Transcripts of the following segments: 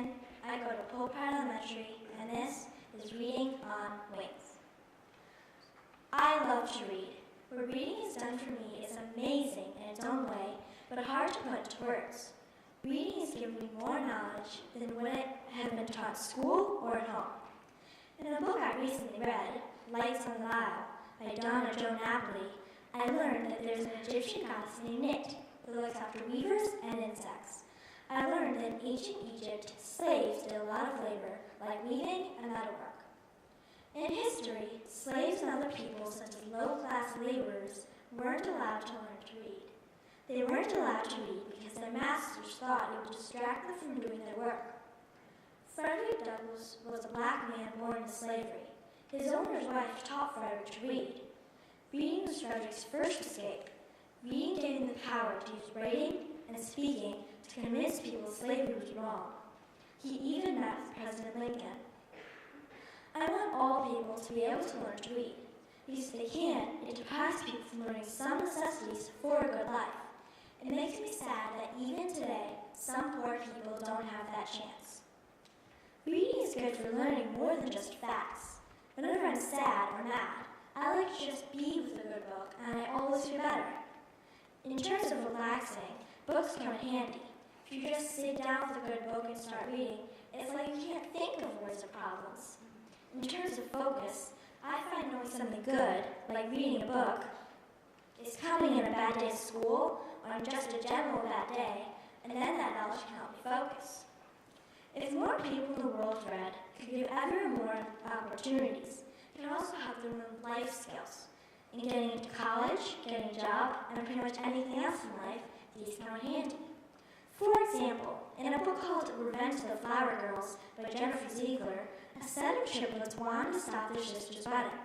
Lincoln. I go to Poupard Elementary, and this is Reading on Wings. I love to read. What reading has done for me is amazing in its own way, but hard to put into words. Reading has given me more knowledge than what I have been taught at school or at home. In a book I recently read, Lights on the Nile, by Donna Jo Napoli, I learned that there's an Egyptian goddess named Nit that looks after weavers and insects. I learned that in ancient Egypt, slaves did a lot of labor, like weaving and metalwork. In history, slaves and other people, such as low-class laborers, weren't allowed to learn to read. They weren't allowed to read because their masters thought it would distract them from doing their work. Frederick Douglass was a black man born into slavery. His owner's wife taught Frederick to read. Reading was Frederick's first escape. Reading gave him the power to use writing and speaking to convince people slavery was wrong. He even met with President Lincoln. I want all people to be able to learn to read, because if they can't, it deprives people from learning some necessities for a good life. It makes me sad that even today, some poor people don't have that chance. Reading is good for learning more than just facts. Whenever I'm sad or mad, I like to just be with a good book, and I always feel better. In terms of relaxing, books come in handy. If you just sit down with a good book and start reading, it's like you can't think of words or problems. In terms of focus, I find knowing something good, like reading a book, is coming in a bad day at school or on just a general bad day, and then that knowledge can help me focus. If more people in the world read, it could give everyone more opportunities. It can also help them learn life skills. In getting into college, getting a job, and pretty much anything else in life, these come in handy. For example, in a book called Revenge of the Flower Girls by Jennifer Ziegler, a set of triplets wanted to stop their sister's wedding.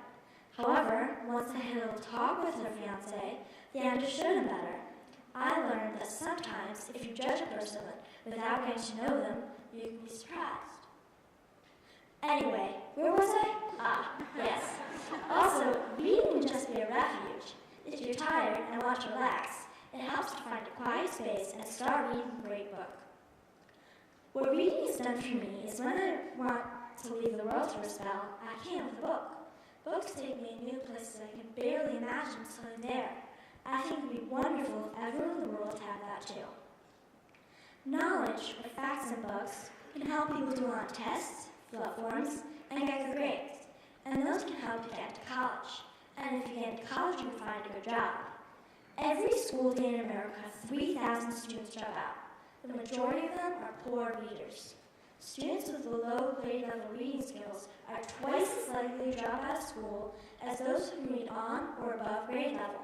However, once they had a little talk with their fiancé, they understood him better. I learned that sometimes, if you judge a person without getting to know them, you can be surprised. Anyway, where was I? Yes. Also, reading can just be a refuge. If you're tired and want to relax, it helps to find a quiet space and start reading a great book. What reading has done for me is when I want to leave the world for a spell, I can with a book. Books take me to new places I can barely imagine until I'm there. I think it would be wonderful if everyone in the world had that too. Knowledge, or facts in books, can help people do on tests, fill out forms, and get good grades. And those can help you get into college. And if you get into college, you can find a good job. Every school day in America, 3,000 students drop out. The majority of them are poor readers. Students with low grade level reading skills are twice as likely to drop out of school as those who read on or above grade level.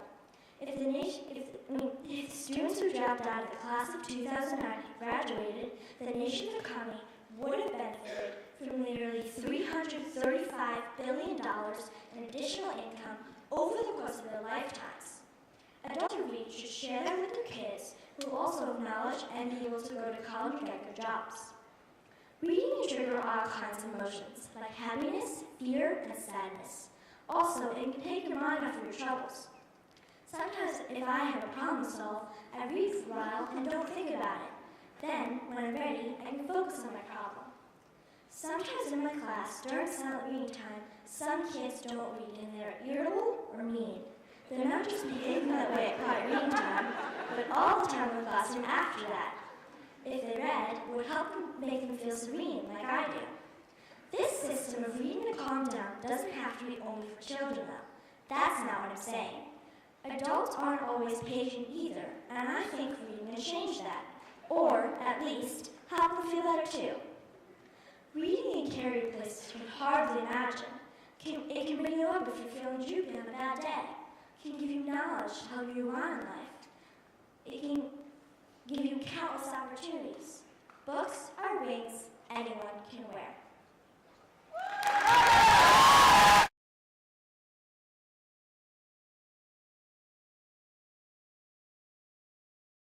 If students who dropped out of the class of 2009 graduated, the nation's economy would have benefited from nearly $335 billion in additional income over the course of their lifetimes. Adults who read should share that with their kids who also have knowledge and be able to go to college and get good jobs. Reading can trigger all kinds of emotions, like happiness, fear, and sadness. Also, it can take your mind off your troubles. Sometimes, if I have a problem to solve, I read for a while and don't think about it. Then, when I'm ready, I can focus on my problem. Sometimes in my class, during silent reading time, some kids don't read and they're irritable or mean. They're not just behaving that way at quiet reading time, but all the time in the classroom after that. If they read, it would help them make them feel serene, like I do. This system of reading to calm down doesn't have to be only for children, though. That's not what I'm saying. Adults aren't always patient either, and I think reading can change that. Or, at least, help them feel better too. Reading can carry you places you can hardly imagine. It can bring you up if you're feeling droopy on a bad day. It can give you knowledge to help you on in life. It can give you countless opportunities. Books